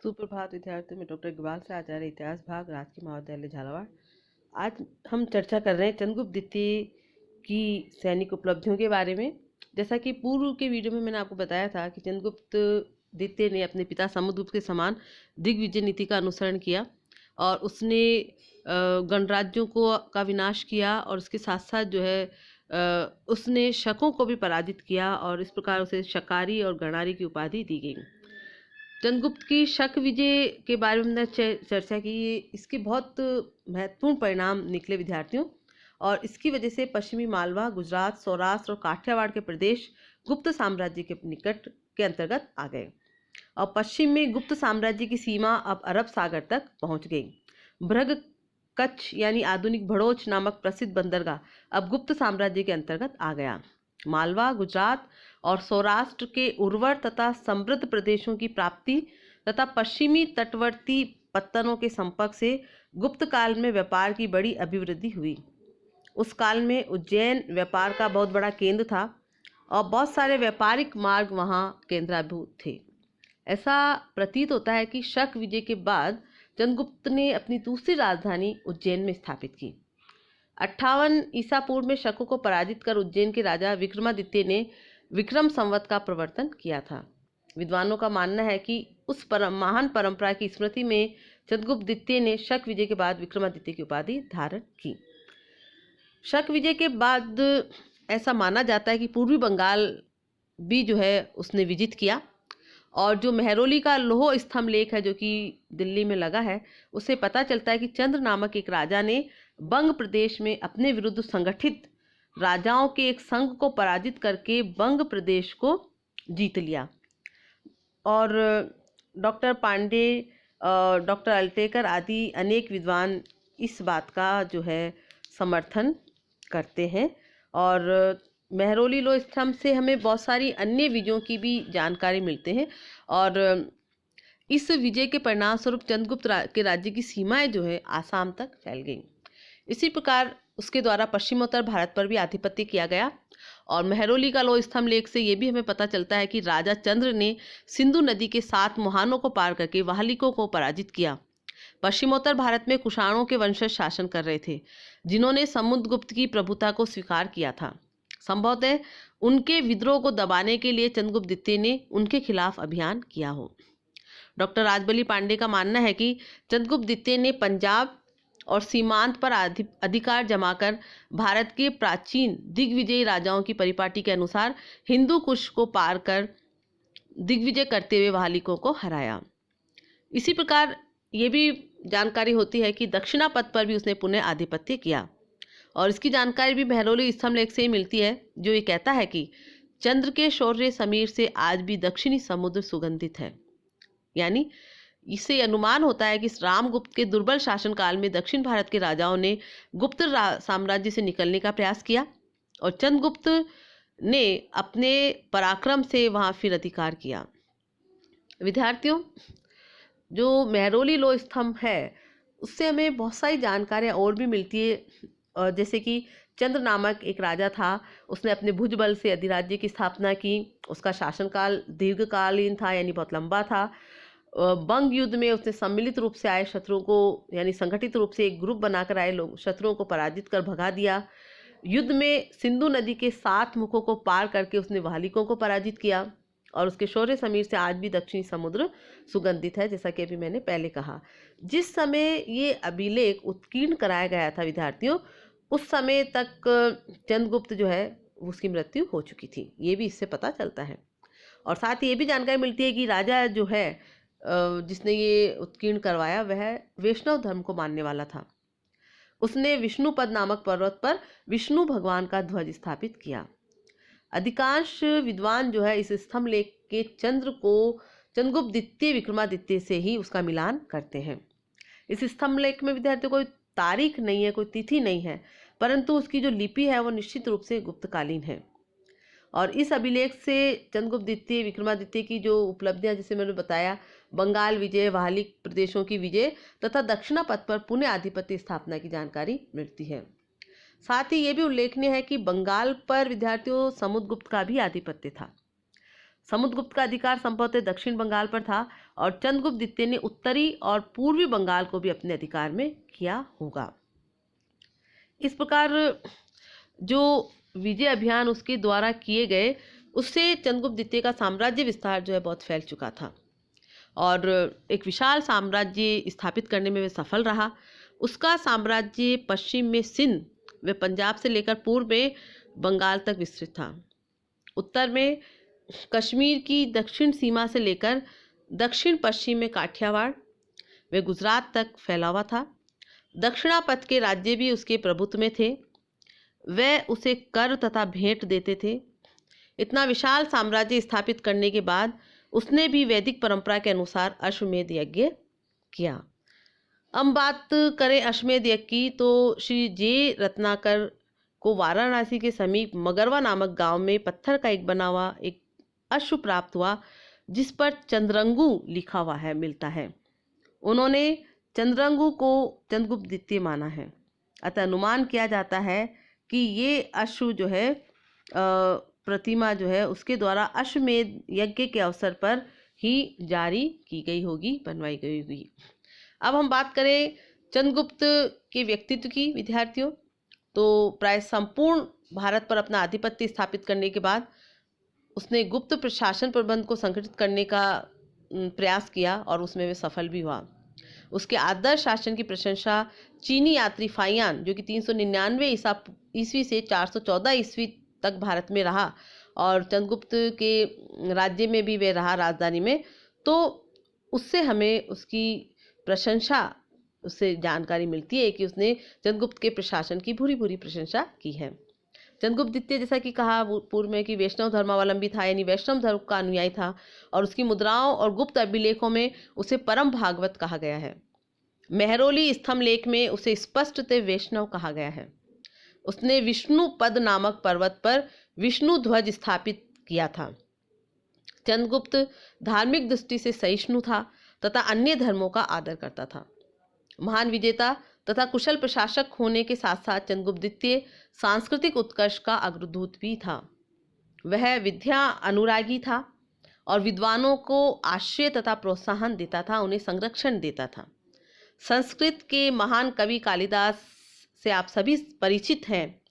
सुप्रभात विद्यार्थियों, मैं डॉक्टर इकबाल से आचार्य इतिहास भाग राजकीय महाविद्यालय झालावाड़। आज हम चर्चा कर रहे हैं चंद्रगुप्त द्वितीय की सैनिक उपलब्धियों के बारे में। जैसा कि पूर्व के वीडियो में मैंने आपको बताया था कि चंद्रगुप्त द्वितीय ने अपने पिता समुद्रगुप्त के समान दिग्विजय नीति का अनुसरण किया और उसने गणराज्यों का विनाश किया और उसके साथ साथ जो है उसने शकों को भी पराजित किया और इस प्रकार उसे शकारी और गणारी की उपाधि दी गई। चंद्रगुप्त की शक विजय के बारे में हमने चर्चा की। इसके बहुत महत्वपूर्ण परिणाम निकले विद्यार्थियों, और इसकी वजह से पश्चिमी मालवा, गुजरात, सौराष्ट्र और काठियावाड़ के प्रदेश गुप्त साम्राज्य के निकट के अंतर्गत आ गए और पश्चिम में गुप्त साम्राज्य की सीमा अब अरब सागर तक पहुंच गई। भ्रग कच्छ यानी आधुनिक भड़ोच नामक प्रसिद्ध बंदरगाह अब गुप्त साम्राज्य के अंतर्गत आ गया। मालवा, गुजरात और सौराष्ट्र के उर्वर तथा समृद्ध प्रदेशों की प्राप्ति तथा पश्चिमी तटवर्ती पत्तनों के संपर्क से गुप्त काल में व्यापार की बड़ी अभिवृद्धि हुई। उस काल में उज्जैन व्यापार का बहुत बड़ा केंद्र था और बहुत सारे व्यापारिक मार्ग वहाँ केंद्रीभूत थे। ऐसा प्रतीत होता है कि शक विजय के बाद चंद्रगुप्त ने अपनी दूसरी राजधानी उज्जैन में स्थापित की। 58 ईसा पूर्व में शकों को पराजित कर उज्जैन के राजा विक्रमादित्य ने विक्रम संवत का प्रवर्तन किया था। विद्वानों का मानना है कि उस महान परंपरा की स्मृति में चंद्रगुप्त द्वितीय ने शक विजय के बाद विक्रमादित्य की उपाधि धारण की। शक विजय के बाद ऐसा माना जाता है कि पूर्वी बंगाल भी जो है उसने विजित किया और जो मेहरौली का लौह स्तंभ लेख है जो कि दिल्ली में लगा है, उससे पता चलता है कि चंद्र नामक एक राजा ने बंग प्रदेश में अपने विरुद्ध संगठित राजाओं के एक संघ को पराजित करके बंग प्रदेश को जीत लिया। और डॉक्टर पांडे, डॉक्टर अल्टेकर आदि अनेक विद्वान इस बात का जो है समर्थन करते हैं। और मेहरौली लौह स्तंभ से हमें बहुत सारी अन्य विजयों की भी जानकारी मिलते हैं और इस विजय के परिणाम स्वरूप चंद्रगुप्त के राज्य की सीमाएं जो है आसाम तक फैल गईं। इसी प्रकार उसके द्वारा पश्चिमोत्तर भारत पर भी आधिपत्य किया गया। और मेहरौली का लौह स्तंभ लेख से ये भी हमें पता चलता है कि राजा चंद्र ने सिंधु नदी के 7 मुहानों को पार करके वाहलिकों को पराजित किया। पश्चिमोत्तर भारत में कुषाणों के वंशज शासन कर रहे थे जिन्होंने समुद्रगुप्त की प्रभुता को स्वीकार किया था। संभवतः उनके विद्रोह को दबाने के लिए चंद्रगुप्त द्वितीय ने उनके खिलाफ अभियान किया हो। डॉक्टर राजबली पांडे का मानना है कि चंद्रगुप्त द्वितीय ने पंजाब और सीमांत पर अधिकार जमाकर भारत के प्राचीन दिग्विजयी राजाओं की परिपाटी के अनुसार हिंदू कुश को पार कर दिग्विजय करते हुए वाहलिकों को हराया। इसी प्रकार ये भी जानकारी होती है कि दक्षिणापथ पर भी उसने पुनः आधिपत्य किया और इसकी जानकारी भी मेहरौली स्तंभ लेख से ही मिलती है जो ये कहता है कि चंद्र के शौर्य समीर से आज भी दक्षिणी समुद्र सुगंधित है। यानी इससे अनुमान होता है कि रामगुप्त के दुर्बल शासनकाल में दक्षिण भारत के राजाओं ने गुप्त साम्राज्य से निकलने का प्रयास किया और चंद्रगुप्त ने अपने पराक्रम से वहां फिर अधिकार किया। विद्यार्थियों, जो मेहरौली लौह स्तंभ है उससे हमें बहुत सारी जानकारियाँ और भी मिलती है। जैसे कि चंद्र नामक एक राजा था, उसने अपने भुजबल से अधिराज्य की स्थापना की। उसका शासनकाल दीर्घकालीन था यानी बहुत लंबा था। बंग युद्ध में उसने सम्मिलित रूप से आए शत्रुओं को यानी संगठित रूप से एक ग्रुप बनाकर आए लोग शत्रुओं को पराजित कर भगा दिया। युद्ध में सिंधु नदी के 7 मुखों को पार करके उसने वाहलिकों को पराजित किया और उसके शौर्य समीर से आज भी दक्षिणी समुद्र सुगंधित है, जैसा कि अभी मैंने पहले कहा। जिस समय ये अभिलेख उत्कीर्ण कराया गया था विद्यार्थियों, उस समय तक चंद्रगुप्त जो है उसकी मृत्यु हो चुकी थी, ये भी इससे पता चलता है। और साथ ही ये भी जानकारी मिलती है कि राजा जो है जिसने ये उत्कीर्ण करवाया वह वैष्णव धर्म को मानने वाला था। उसने विष्णुपद नामक पर्वत पर विष्णु भगवान का ध्वज स्थापित किया। अधिकांश विद्वान जो है इस स्तंभ लेख के चंद्र को चंद्रगुप्त द्वितीय विक्रमादित्य से ही उसका मिलान करते हैं। इस स्तंभ लेख में विद्यार्थियों कोई तारीख नहीं है, कोई तिथि नहीं है, परंतु उसकी जो लिपि है वो निश्चित रूप से गुप्तकालीन है। और इस अभिलेख से चंद्रगुप्त द्वितीय विक्रमादित्य की जो उपलब्धियां जैसे मैंने बताया, बंगाल विजय, वाहलिक प्रदेशों की विजय तथा दक्षिणापथ पर पुनः आधिपत्य स्थापना की जानकारी मिलती है। साथ ही ये भी उल्लेखनीय है कि बंगाल पर विद्यार्थियों समुद्रगुप्त का भी आधिपत्य था। समुद्रगुप्त का अधिकार संभवतः दक्षिण बंगाल पर था और चंद्रगुप्त द्वितीय ने उत्तरी और पूर्वी बंगाल को भी अपने अधिकार में किया होगा। इस प्रकार जो विजय अभियान उसके द्वारा किए गए, उससे चंद्रगुप्त द्वितीय का साम्राज्य विस्तार जो है बहुत फैल चुका था और एक विशाल साम्राज्य स्थापित करने में वे सफल रहा। उसका साम्राज्य पश्चिम में सिंध व पंजाब से लेकर पूर्व में बंगाल तक विस्तृत था। उत्तर में कश्मीर की दक्षिण सीमा से लेकर दक्षिण पश्चिम में काठियावाड़ व गुजरात तक फैला हुआ था। दक्षिणापथ के राज्य भी उसके प्रभुत्व में थे, वे उसे कर तथा भेंट देते थे। इतना विशाल साम्राज्य स्थापित करने के बाद उसने भी वैदिक परंपरा के अनुसार अश्वमेध यज्ञ किया। अब बात करें अश्वमेध यज्ञ की, तो श्री जे रत्नाकर को वाराणसी के समीप मगरवा नामक गांव में पत्थर का एक बना हुआ एक अश्व प्राप्त हुआ, जिस पर चंद्रंगु लिखा हुआ है मिलता है। उन्होंने चंद्रंगु को चंद्रगुप्त द्वितीय माना है। अतः अनुमान किया जाता है कि ये अश्व जो है प्रतिमा जो है उसके द्वारा अश्वमेध यज्ञ के अवसर पर ही जारी की गई होगी, बनवाई गई होगी। अब हम बात करें चंद्रगुप्त के व्यक्तित्व की विद्यार्थियों, तो प्राय संपूर्ण भारत पर अपना आधिपत्य स्थापित करने के बाद उसने गुप्त प्रशासन प्रबंध को संगठित करने का प्रयास किया और उसमें वे सफल भी हुआ। उसके आदर्श शासन की प्रशंसा चीनी यात्री फाइयान, जो कि 399 ईस्वी से 414 ईस्वी तक भारत में रहा और चंद्रगुप्त के राज्य में भी वे रहा, राजधानी में, तो उससे हमें उसकी प्रशंसा, उससे जानकारी मिलती है कि उसने चंद्रगुप्त के प्रशासन की भूरी भूरी प्रशंसा की है। चंद्रगुप्त द्वितीय जैसा कि कहा पूर्व में कि वैष्णव धर्मावलंबी था, यानी वैष्णव धर्म का अनुयायी था और उसकी मुद्राओं और गुप्त अभिलेखों में उसे परम भागवत कहा गया है। मेहरौली स्तंभ लेख में उसे स्पष्टतः वैष्णव कहा गया है। उसने विष्णु पद नामक पर्वत पर विष्णु ध्वज स्थापित किया था। चंद्रगुप्त धार्मिक दृष्टि से सहिष्णु था तथा अन्य धर्मों का आदर करता था। महान विजेता तथा कुशल प्रशासक होने के साथ साथ चंद्रगुप्त द्वितीय सांस्कृतिक उत्कर्ष का अग्रदूत भी था। वह विद्या अनुरागी था और विद्वानों को आश्रय तथा प्रोत्साहन देता था, उन्हें संरक्षण देता था। संस्कृत के महान कवि कालिदास से आप सभी परिचित हैं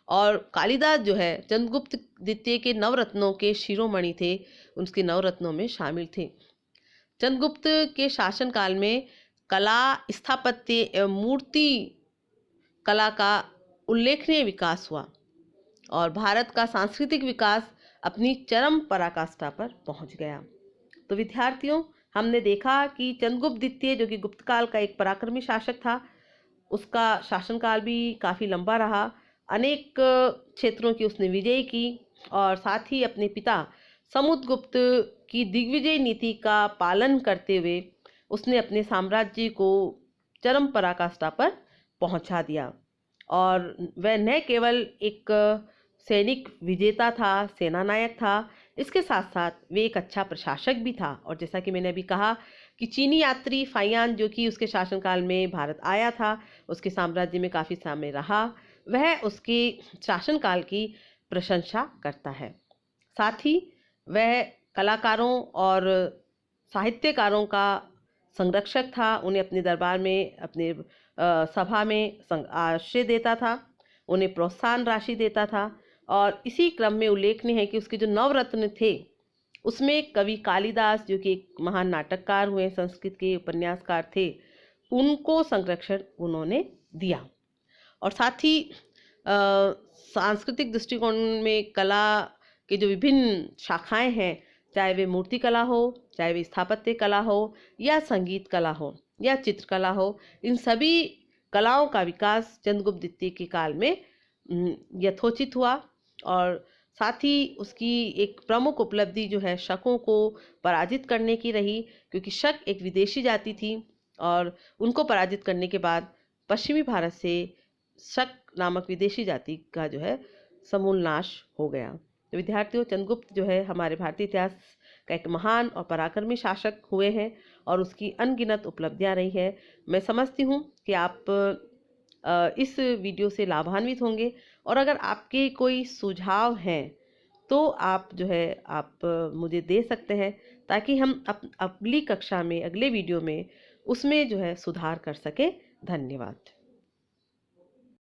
और कालिदास जो है चंद्रगुप्त द्वितीय के नवरत्नों के शिरोमणि थे, उनके नवरत्नों में शामिल थे। चंद्रगुप्त के शासनकाल में कला, स्थापत्य एवं मूर्ति कला का उल्लेखनीय विकास हुआ और भारत का सांस्कृतिक विकास अपनी चरम पराकाष्ठा पर पहुंच गया। तो विद्यार्थियों, हमने देखा कि चंद्रगुप्त द्वितीय जो कि गुप्त काल का एक पराक्रमी शासक था, उसका शासनकाल भी काफ़ी लंबा रहा। अनेक क्षेत्रों की उसने विजय की और साथ ही अपने पिता समुद्रगुप्त की दिग्विजय नीति का पालन करते हुए उसने अपने साम्राज्य को चरम पराकाष्ठा पर पहुंचा दिया। और वह न केवल एक सैनिक विजेता था, सेनानायक था, इसके साथ साथ वे एक अच्छा प्रशासक भी था। और जैसा कि मैंने अभी कहा कि चीनी यात्री फाइयान जो कि उसके शासनकाल में भारत आया था, उसके साम्राज्य में काफ़ी समय रहा, वह उसके शासनकाल की प्रशंसा करता है। साथ ही वह कलाकारों और साहित्यकारों का संरक्षक था, उन्हें अपने दरबार में, अपने सभा में आश्रय देता था, उन्हें प्रोत्साहन राशि देता था। और इसी क्रम में उल्लेखनीय है कि उसके जो नवरत्न थे उसमें कवि कालिदास जो कि एक महान नाटककार हुए, संस्कृत के उपन्यासकार थे, उनको संरक्षण उन्होंने दिया। और साथ ही सांस्कृतिक दृष्टिकोण में कला के जो विभिन्न शाखाएं हैं, चाहे वे मूर्ति कला हो, चाहे वे स्थापत्य कला हो, या संगीत कला हो, या चित्रकला हो, इन सभी कलाओं का विकास चंद्रगुप्त द्वितीय के काल में यथोचित हुआ। और साथ ही उसकी एक प्रमुख उपलब्धि जो है शकों को पराजित करने की रही, क्योंकि शक एक विदेशी जाति थी और उनको पराजित करने के बाद पश्चिमी भारत से शक नामक विदेशी जाति का जो है समूल नाश हो गया। तो विद्यार्थियों, चंद्रगुप्त जो है हमारे भारतीय इतिहास का एक महान और पराक्रमी शासक हुए हैं और उसकी अनगिनत उपलब्धियां रही है। मैं समझती हूँ कि आप इस वीडियो से लाभान्वित होंगे और अगर आपके कोई सुझाव हैं तो आप जो है आप मुझे दे सकते हैं, ताकि हम अगली कक्षा में, अगले वीडियो में उसमें जो है सुधार कर सकें। धन्यवाद।